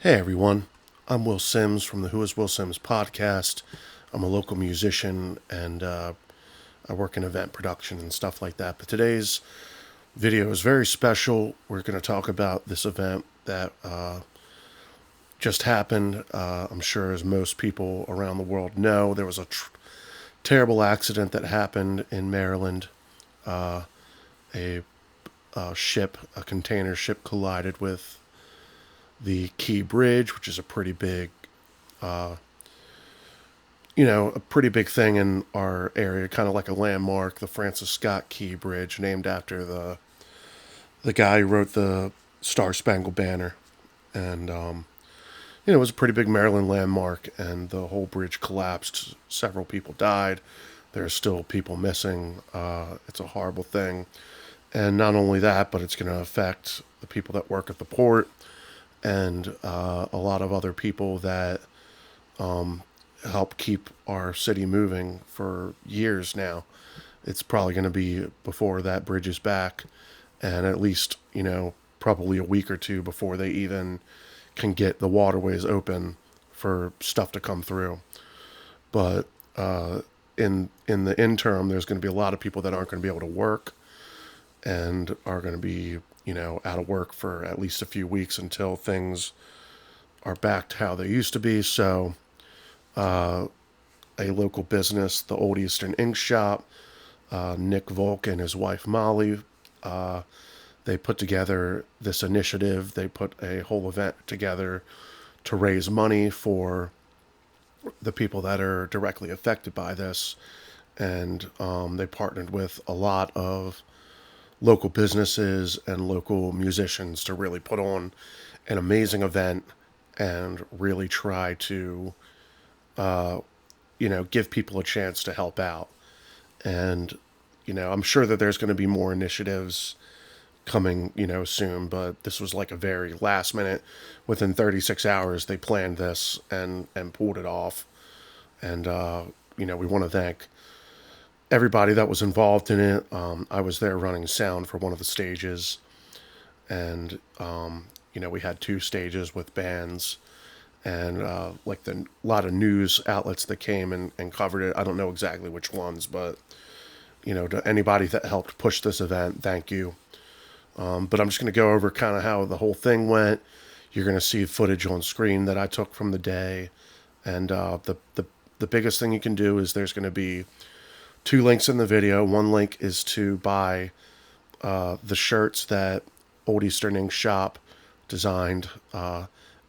Hey everyone, I'm Will Sims from the Who is Will Sims podcast. I'm a local musician and I work in event production and stuff like that. But today's video is very special. We're going to talk about this event that just happened. I'm sure as most people around the world know, there was a terrible accident that happened in Maryland. A a container ship collided with the Key Bridge, which is a pretty big, a pretty big thing in our area, kind of like a landmark, the Francis Scott Key Bridge, named after the guy who wrote the Star Spangled Banner, and it was a pretty big Maryland landmark, and the whole bridge collapsed. Several people died. There are still people missing. It's a horrible thing, and not only that, but it's going to affect the people that work at the port and a lot of other people that help keep our city moving for years now. It's probably going to be before that bridge is back, and at least, probably a week or two before they even can get the waterways open for stuff to come through. But in the interim, there's going to be a lot of people that aren't going to be able to work and are going to be out of work for at least a few weeks until things are back to how they used to be. So, a local business, the Old Eastern Ink Shop, Nick Volk and his wife Molly, they put together this initiative. They put a whole event together to raise money for the people that are directly affected by this. And they partnered with a lot of local businesses and local musicians to really put on an amazing event and really try to, give people a chance to help out. And, I'm sure that there's going to be more initiatives coming, soon, but this was like a very last minute, within 36 hours, they planned this and pulled it off. And, we want to thank everybody that was involved in it. I was there running sound for one of the stages, and we had two stages with bands, and like a lot of news outlets that came and covered it. I don't know exactly which ones, but to anybody that helped push this event, thank you. But I'm just going to go over kind of how the whole thing went. You're going to see footage on screen that I took from the day, and the biggest thing you can do is there's going to be two links in the video. One link is to buy the shirts that Old Eastern Ink Shop designed,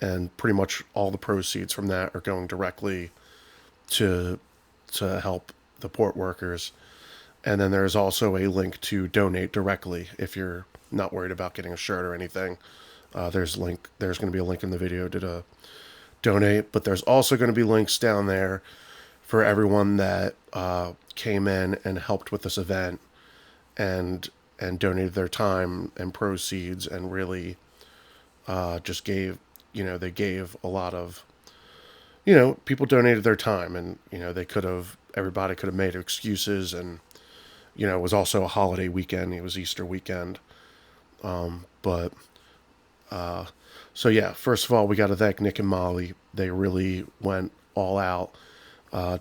and pretty much all the proceeds from that are going directly to help the port workers. And then there's also a link to donate directly if you're not worried about getting a shirt or anything. There's going to be a link in the video to donate, but there's also going to be links down there for everyone that came in and helped with this event and donated their time and proceeds, and really just gave, they gave a lot of, people donated their time, and everybody could have made excuses, and it was also a holiday weekend. It was Easter weekend. But so yeah, first of all, we got to thank Nick and Molly. They really went all out.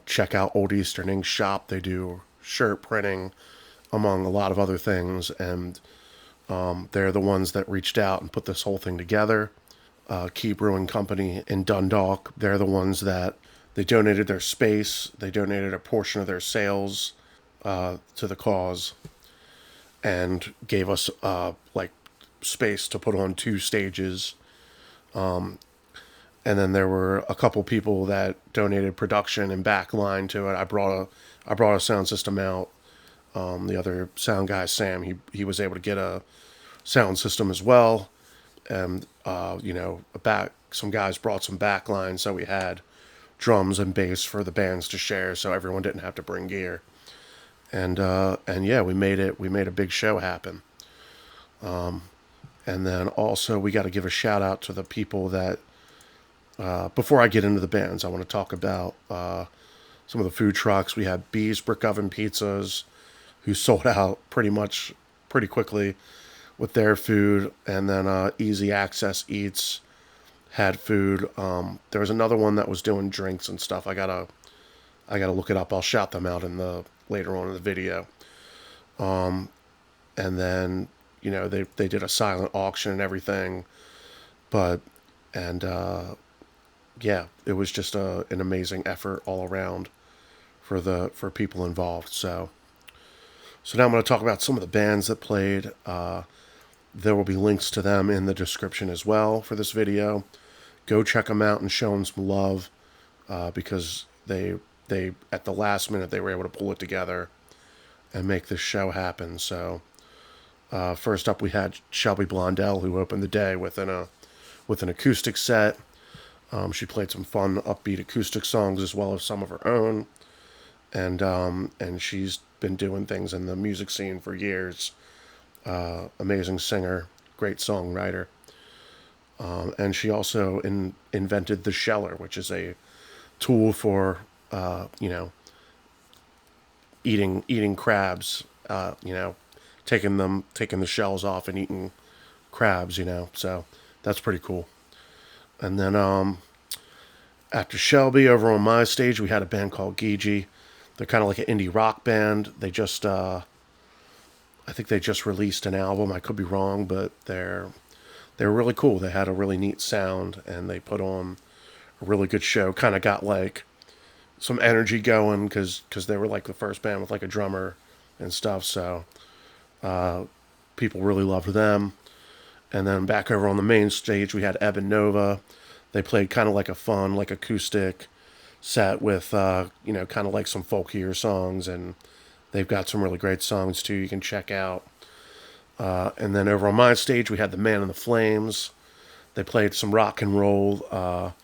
Check out Old Eastern Ink Shop. They do shirt printing, among a lot of other things, and they're the ones that reached out and put this whole thing together. Key Brewing Company in Dundalk, they're the ones that they donated their space. They donated a portion of their sales to the cause, and gave us space to put on two stages. And then there were a couple people that donated production and backline to it. I brought a sound system out. The other sound guy, Sam, he was able to get a sound system as well. And some guys brought some backline, so we had drums and bass for the bands to share, so everyone didn't have to bring gear. And yeah, we made a big show happen. And then also we got to give a shout out to the people that, before I get into the bands, I want to talk about some of the food trucks. We had Bees Brick Oven Pizzas, who sold out pretty quickly with their food, and then Easy Access Eats had food. There was another one that was doing drinks and stuff. I gotta look it up. I'll shout them out in the later on in the video. And then they did a silent auction and everything. But and yeah, it was just an amazing effort all around for people involved. So now I'm going to talk about some of the bands that played. There will be links to them in the description as well for this video. Go check them out and show them some love, because they at the last minute they were able to pull it together and make this show happen. So first up we had Shelby Blondell, who opened the day with an acoustic set. She played some fun upbeat acoustic songs as well as some of her own, and she's been doing things in the music scene for years. Amazing singer, great songwriter. And she also invented the sheller, which is a tool for eating crabs. Taking the shells off and eating crabs. So that's pretty cool. And then after Shelby, over on my stage, we had a band called Giji. They're kind of like an indie rock band. They just I think they just released an album. I could be wrong, but they're really cool. They had a really neat sound, and they put on a really good show. Kind of got like some energy going because they were like the first band with like a drummer and stuff. So people really loved them. And then back over on the main stage, we had Ebb Nova. They played kind of like a fun, like acoustic set with kind of like some folkier songs, and they've got some really great songs too you can check out. And then over on my stage, we had the Man in the Flames. They played some rock and roll.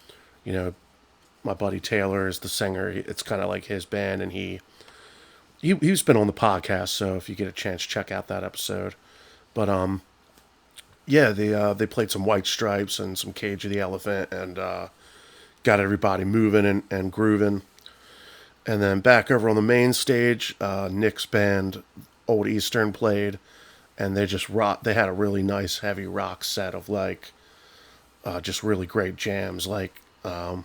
My buddy Taylor is the singer. It's kind of like his band, and he's been on the podcast. So if you get a chance, check out that episode. But yeah, they played some White Stripes and some Cage of the Elephant, and got everybody moving and grooving. And then back over on the main stage, Nick's band, Old Eastern, played, and they just rock. They had a really nice heavy rock set of like just really great jams. Like I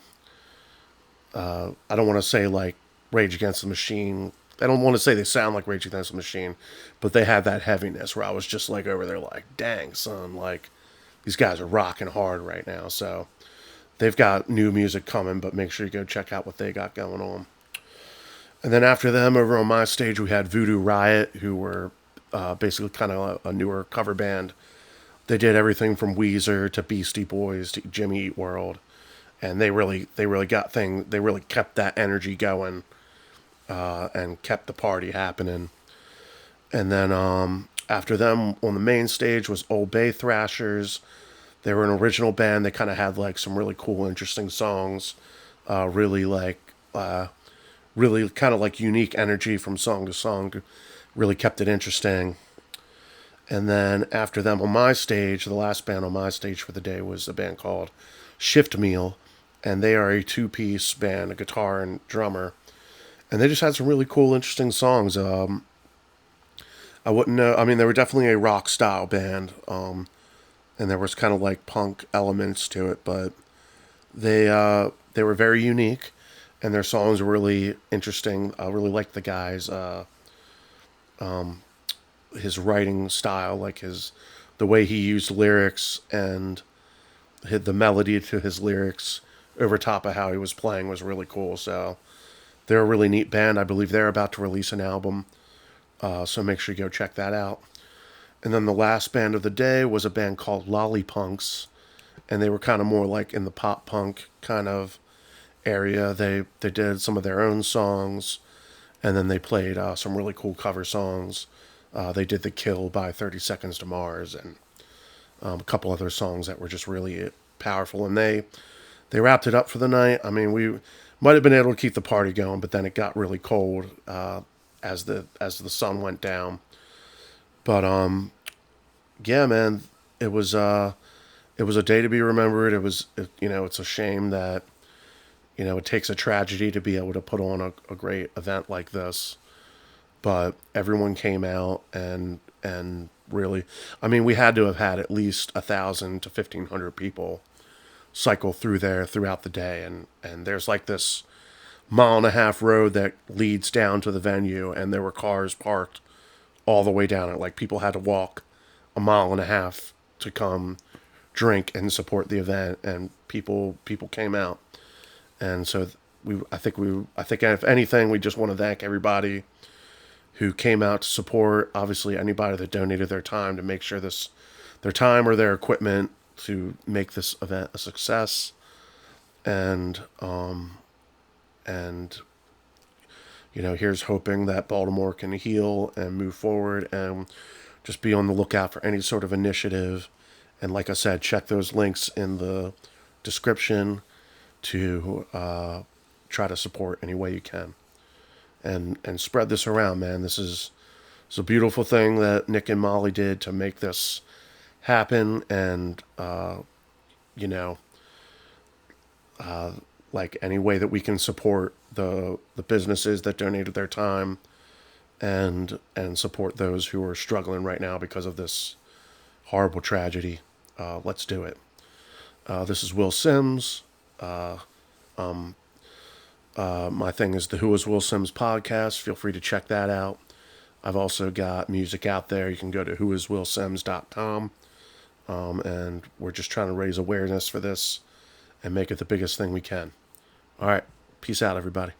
don't want to say like Rage Against the Machine. I don't want to say they sound like Rage Against the Machine, but they had that heaviness where I was just like over there like, dang son, like these guys are rocking hard right now. So they've got new music coming, but make sure you go check out what they got going on. And then after them, over on my stage, we had Voodoo Riot, who were basically kind of a newer cover band. They did everything from Weezer to Beastie Boys to Jimmy Eat World, and they really got things. They really kept that energy going, and kept the party happening. And then after them on the main stage was old Bay Thrashers. They were an original band. They kind of had like some really cool, interesting songs. Really kind of like unique energy from song to song. Really kept it interesting. And then after them on my stage, the last band on my stage for the day was a band called Shift Meal. And they are a two-piece band, a guitar and drummer. And they just had some really cool, interesting songs. I wouldn't know. I mean, they were definitely a rock style band. And there was kind of like punk elements to it, but they were very unique, and their songs were really interesting. I really liked the guy's his writing style, like the way he used lyrics and hit the melody to his lyrics over top of how he was playing was really cool. So they're a really neat band. I believe they're about to release an album, so make sure you go check that out. And then the last band of the day was a band called Lollipunx, and they were kind of more like in the pop punk kind of area. They did some of their own songs, and then they played some really cool cover songs. They did The Kill by 30 Seconds to Mars, and a couple other songs that were just really powerful. And they wrapped it up for the night. I mean, we might have been able to keep the party going, but then it got really cold as the sun went down. But yeah, man, it was a day to be remembered. It's a shame that it takes a tragedy to be able to put on a great event like this. But everyone came out and really, I mean, we had to have had at least 1,000 to 1,500 people cycle through there throughout the day. And there's like this mile and a half road that leads down to the venue, and there were cars parked all the way down it. Like, people had to walk a mile and a half to come drink and support the event, and people came out. And so I think if anything, we just want to thank everybody who came out to support. Obviously, anybody that donated their time to make sure their time or their equipment to make this event a success. And here's hoping that Baltimore can heal and move forward, and just be on the lookout for any sort of initiative. And like I said, check those links in the description to try to support any way you can, and spread this around, man. This is a beautiful thing that Nick and Molly did to make this happen. And like, any way that we can support the businesses that donated their time, and support those who are struggling right now because of this horrible tragedy, let's do it. This is Will Sims. My thing is the Who is Will Sims podcast. Feel free to check that out. I've also got music out there. You can go to whoiswillsims.com. And we're just trying to raise awareness for this and make it the biggest thing we can. All right. Peace out, everybody.